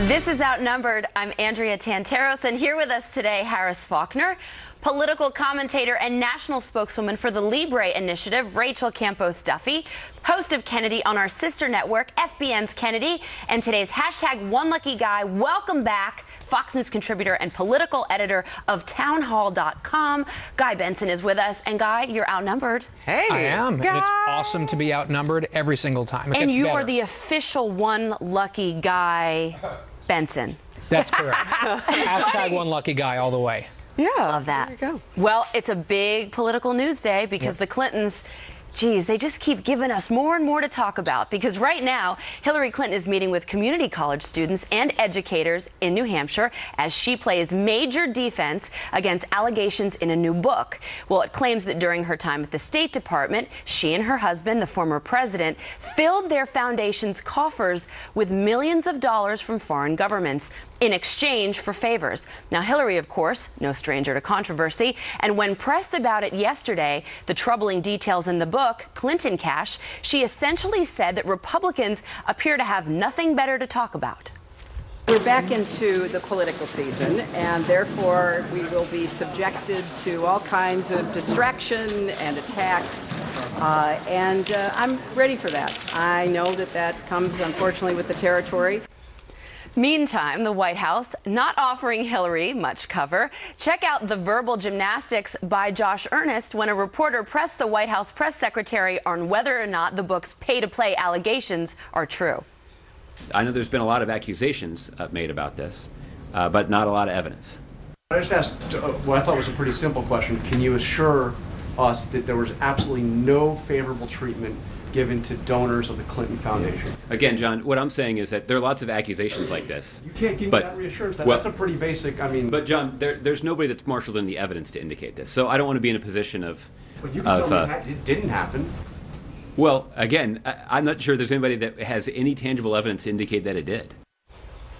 This is Outnumbered. I'm Andrea Tanteros, and here with us today, Harris Faulkner, political commentator and national spokeswoman for the Libre Initiative, Rachel Campos Duffy, host of Kennedy on our sister network, FBN's Kennedy, and today's hashtag One Lucky Guy. Welcome back, Fox News contributor and political editor of townhall.com. Guy Benson is with us, and Guy, you're outnumbered. Hey, I am. Guy. And it's awesome to be outnumbered every single time. And you are the official One Lucky Guy Benson. That's correct. Hashtag One Lucky Guy all the way. Yeah. Love that. There you go. Well, it's a big political news day because the Clintons, geez, they just keep giving us more and more to talk about. Because right now, Hillary Clinton is meeting with community college students and educators in New Hampshire as she plays major defense against allegations in a new book. Well, it claims that during her time at the State Department, she and her husband, the former president, filled their foundation's coffers with millions of dollars from foreign governments in exchange for favors. Now, Hillary, of course, no stranger to controversy, and when pressed about it yesterday, the troubling details in the book, Clinton Cash, she essentially said that Republicans appear to have nothing better to talk about. We're back into the political season, and therefore we will be subjected to all kinds of distraction and attacks, and I'm ready for that. I know that that comes, unfortunately, with the territory. Meantime, the White House not offering Hillary much cover. Check out the verbal gymnastics by Josh Earnest when a reporter pressed the White House press secretary on whether or not the book's pay-to-play allegations are true. I know there's been a lot of accusations made about this, but not a lot of evidence. I just asked what I thought was a pretty simple question. Can you assure us that there was absolutely no favorable treatment given to donors of the Clinton Foundation? Again, John, what I'm saying is that there are lots of accusations like this. You can't give me that reassurance. That's a pretty basic, But John, there's nobody that's marshaled in the evidence to indicate this. So I don't want to be in a position of... But you can tell me it didn't happen. Well, again, I'm not sure there's anybody that has any tangible evidence to indicate that it did.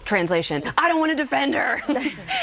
Translation, I don't want to defend her.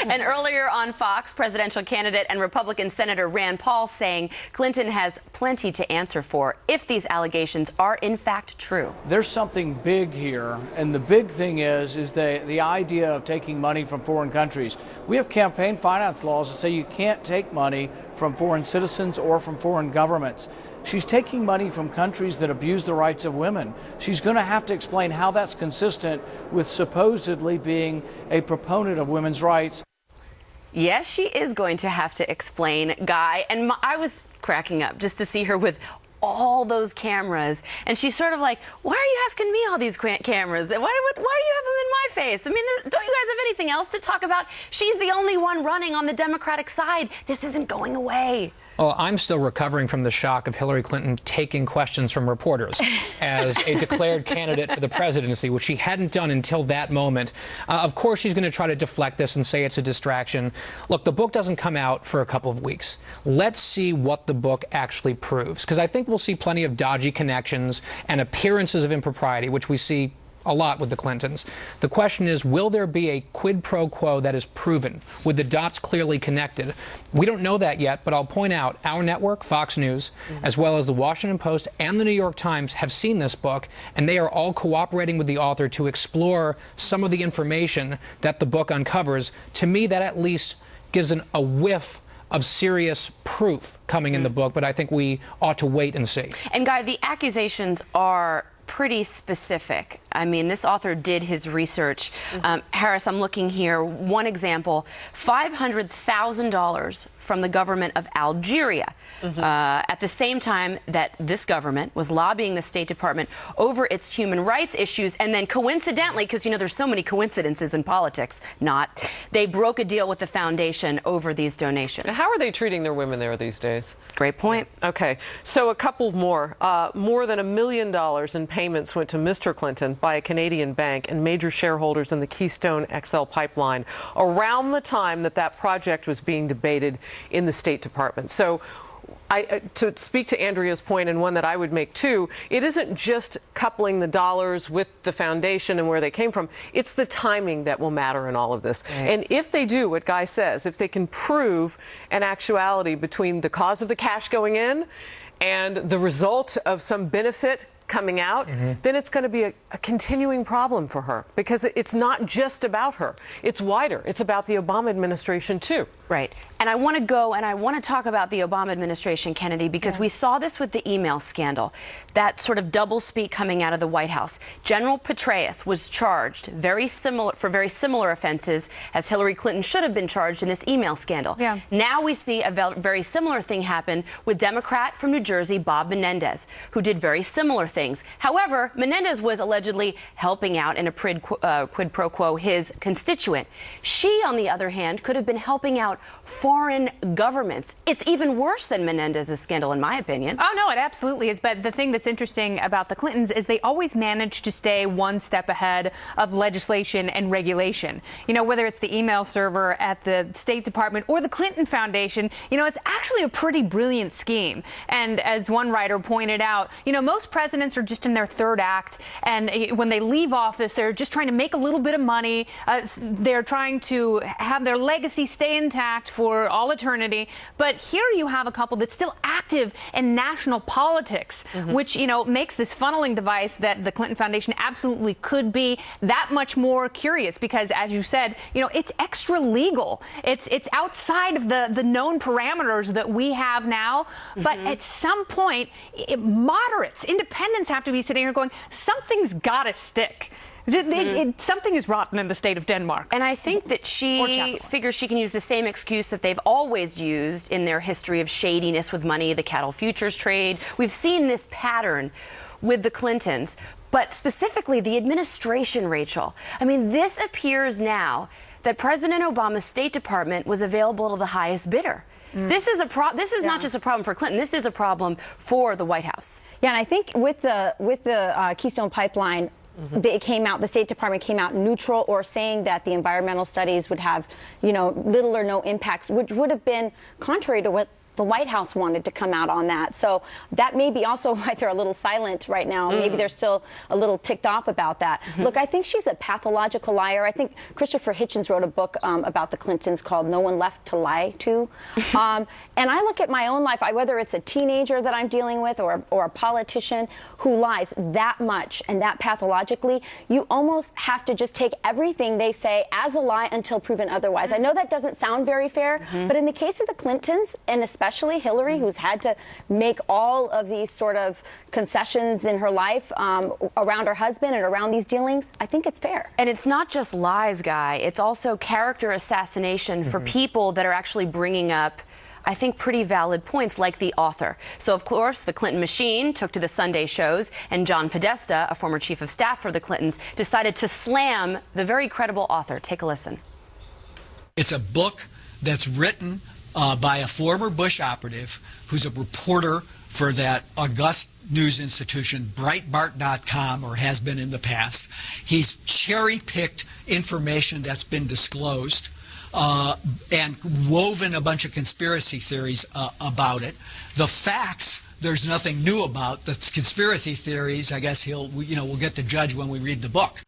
And earlier on Fox, presidential candidate and Republican Senator Rand Paul saying Clinton has plenty to answer for if these allegations are in fact true. There's something big here, and the big thing is the idea of taking money from foreign countries. We have campaign finance laws that say you can't take money from foreign citizens or from foreign governments. She's taking money from countries that abuse the rights of women. She's going to have to explain how that's consistent with supposedly being a proponent of women's rights. Yes, she is going to have to explain, Guy. And I was cracking up just to see her with all those cameras. And she's sort of like, why are you asking me all these cameras? Why do you have them in my face? I mean, don't you guys have anything else to talk about? She's the only one running on the Democratic side. This isn't going away. Well, I'm still recovering from the shock of Hillary Clinton taking questions from reporters as a declared candidate for the presidency, which she hadn't done until that moment. Of course, she's going to try to deflect this and say it's a distraction. Look, the book doesn't come out for a couple of weeks. Let's see what the book actually proves, because I think we'll see plenty of dodgy connections and appearances of impropriety, which we see a lot with the Clintons. The question is, will there be a quid pro quo that is proven, with the dots clearly connected? We don't know that yet, but I'll point out our network, Fox News, as well as the Washington Post and the New York Times have seen this book, and they are all cooperating with the author to explore some of the information that the book uncovers. To me, that at least gives a whiff of serious proof coming in the book, but I think we ought to wait and see. And Guy, the accusations are pretty specific. I mean, this author did his research. Harris, I'm looking here. One example, $500,000 from the government of Algeria at the same time that this government was lobbying the State Department over its human rights issues. And then coincidentally, because, you know, there's so many coincidences in politics, they broke a deal with the foundation over these donations. Now, how are they treating their women there these days? Great point. Okay, so a couple more. More than $1 million in payments went to Mr. Clinton by a Canadian bank and major shareholders in the Keystone XL pipeline around the time that project was being debated in the State Department. So to speak to Andrea's point, and one that I would make too, it isn't just coupling the dollars with the foundation and where they came from. It's the timing that will matter in all of this. Right. And if they do what Guy says, if they can prove an actuality between the cause of the cash going in and the result of some benefit coming out, then it's going to be a continuing problem for her, because it's not just about her. It's wider. It's about the Obama administration, too. Right. And I want to go and I want to talk about the Obama administration, Kennedy, because we saw this with the email scandal, that sort of doublespeak coming out of the White House. General Petraeus was charged for very similar offenses as Hillary Clinton should have been charged in this email scandal. Yeah. Now we see a very similar thing happen with Democrat from New Jersey, Bob Menendez, who did very similar things. However, Menendez was allegedly helping out in a quid pro quo his constituent. She, on the other hand, could have been helping out foreign governments. It's even worse than Menendez's scandal, in my opinion. Oh, no, it absolutely is. But the thing that's interesting about the Clintons is they always manage to stay one step ahead of legislation and regulation. You know, whether it's the email server at the State Department or the Clinton Foundation, you know, it's actually a pretty brilliant scheme. And as one writer pointed out, you know, most presidents are just in their third act. And when they leave office, they're just trying to make a little bit of money. They're trying to have their legacy stay intact for all eternity. But here you have a couple that's still active in national politics, which, you know, makes this funneling device that the Clinton Foundation absolutely could be that much more curious, because, as you said, you know, it's extra legal. It's outside of the known parameters that we have now. But at some point, moderates, independents have to be sitting here going, something's got to stick. Something is rotten in the state of Denmark. And I think that she figures she can use the same excuse that they've always used in their history of shadiness with money, the cattle futures trade. We've seen this pattern with the Clintons, but specifically the administration, Rachel. I mean, this appears now that President Obama's State Department was available to the highest bidder. This is not just a problem for Clinton. This is a problem for the White House. Yeah, and I think with the Keystone Pipeline, the State Department came out neutral, or saying that the environmental studies would have, you know, little or no impacts, which would have been contrary to what the White House wanted to come out on that. So that may be also why they're a little silent right now. Maybe they're still a little ticked off about that. Look, I think she's a pathological liar. I think Christopher Hitchens wrote a book about the Clintons called No One Left to Lie To. And I look at my own life, whether it's a teenager that I'm dealing with or a politician who lies that much and that pathologically, you almost have to just take everything they say as a lie until proven otherwise. I know that doesn't sound very fair, but in the case of the Clintons, and especially Hillary, who's had to make all of these sort of concessions in her life around her husband and around these dealings, I think it's fair. And it's not just lies, Guy. It's also character assassination for people that are actually bringing up, I think, pretty valid points, like the author. So, of course, the Clinton machine took to the Sunday shows, and John Podesta, a former chief of staff for the Clintons, decided to slam the very credible author. Take a listen. It's a book that's written by a former Bush operative who's a reporter for that august news institution, Breitbart.com, or has been in the past. He's cherry-picked information that's been disclosed and woven a bunch of conspiracy theories about it. The facts, there's nothing new about. The conspiracy theories, I guess we'll get to judge when we read the book.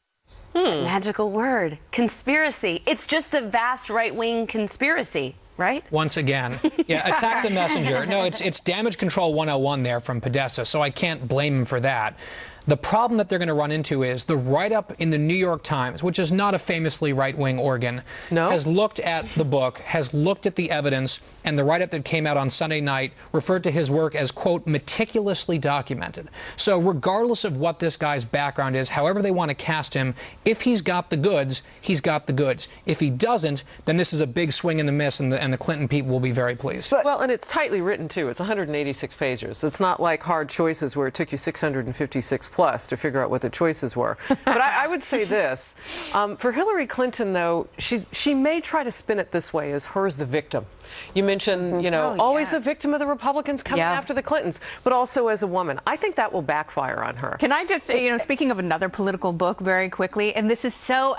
Magical word, conspiracy. It's just a vast right-wing conspiracy, right? Once again. Yeah, attack the messenger. No, it's damage control 101 there from Podesta, so I can't blame him for that. The problem that they're going to run into is the write-up in the New York Times, which is not a famously right-wing organ, has looked at the book, has looked at the evidence, and the write-up that came out on Sunday night referred to his work as, quote, meticulously documented. So regardless of what this guy's background is, however they want to cast him, if he's got the goods, he's got the goods. If he doesn't, then this is a big swing and a miss, and the Clinton people will be very pleased. Well, and it's tightly written, too. It's 186 pages. It's not like Hard Choices, where it took you 656 plus to figure out what the choices were. But I would say this. For Hillary Clinton, though, she may try to spin it this way, as her as the victim. You mentioned, always the victim of the Republicans coming after the Clintons, but also as a woman. I think that will backfire on her. Can I just say, speaking of another political book very quickly, and this is so,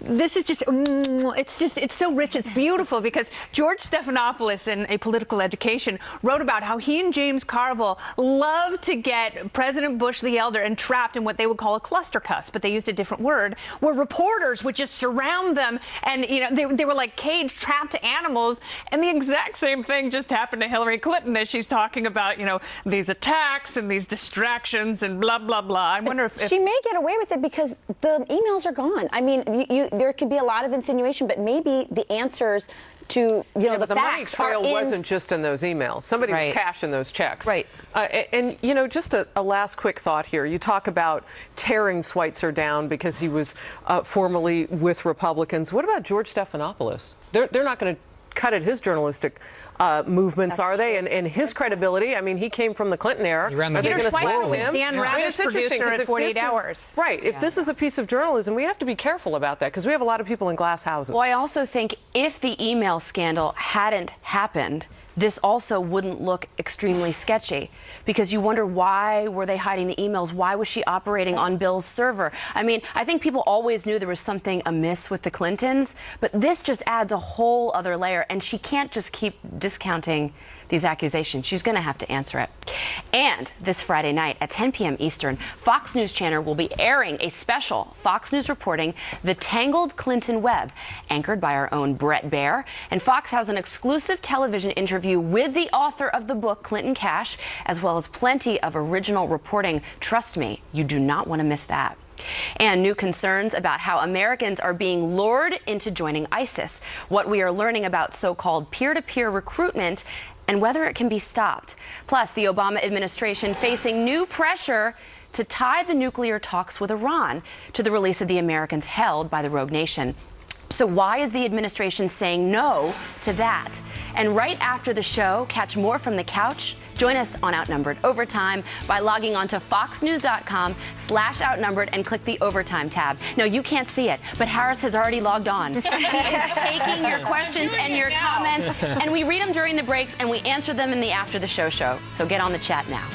this is just, it's so rich, it's beautiful, because George Stephanopoulos, in A Political Education, wrote about how he and James Carville loved to get President Bush the Elder entrapped in what they would call a cluster cuss, but they used a different word, where reporters would just surround them, and they were like caged, trapped animals, And the exact same thing just happened to Hillary Clinton as she's talking about, these attacks and these distractions and blah, blah, blah. I wonder if she may get away with it because the emails are gone. I mean, there could be a lot of insinuation, but maybe the answers to the the money facts trail are wasn't just in those emails. Somebody was cashing those checks. Right. And just a last quick thought here. You talk about tearing Schweitzer down because he was formerly with Republicans. What about George Stephanopoulos? They're not going to cut at his journalistic movements, are they? And his credibility. I mean, he came from the Clinton era. He ran the Peter Schweitzer was Dan Rather's producer at 48 Hours. Right. If this is a piece of journalism, we have to be careful about that because we have a lot of people in glass houses. Well, I also think if the email scandal hadn't happened, this also wouldn't look extremely sketchy, because you wonder, why were they hiding the emails? Why was she operating on Bill's server? I mean, I think people always knew there was something amiss with the Clintons, but this just adds a whole other layer, and she can't just keep discounting these accusations. She's going to have to answer it. And this Friday night at 10 p.m. Eastern, Fox News Channel will be airing a special Fox News reporting The Tangled Clinton Web, anchored by our own Brett Baer. And Fox has an exclusive television interview with the author of the book, Clinton Cash, as well as plenty of original reporting. Trust me, you do not want to miss that. And new concerns about how Americans are being lured into joining ISIS, what we are learning about so-called peer-to-peer recruitment, and whether it can be stopped. Plus, the Obama administration facing new pressure to tie the nuclear talks with Iran to the release of the Americans held by the rogue nation. So why is the administration saying no to that? And right after the show, catch more from the couch. Join us on Outnumbered Overtime by logging on to foxnews.com/outnumbered and click the Overtime tab. No, you can't see it, but Harris has already logged on. He is taking your questions and your comments, and we read them during the breaks, and we answer them in the After the Show. So get on the chat now.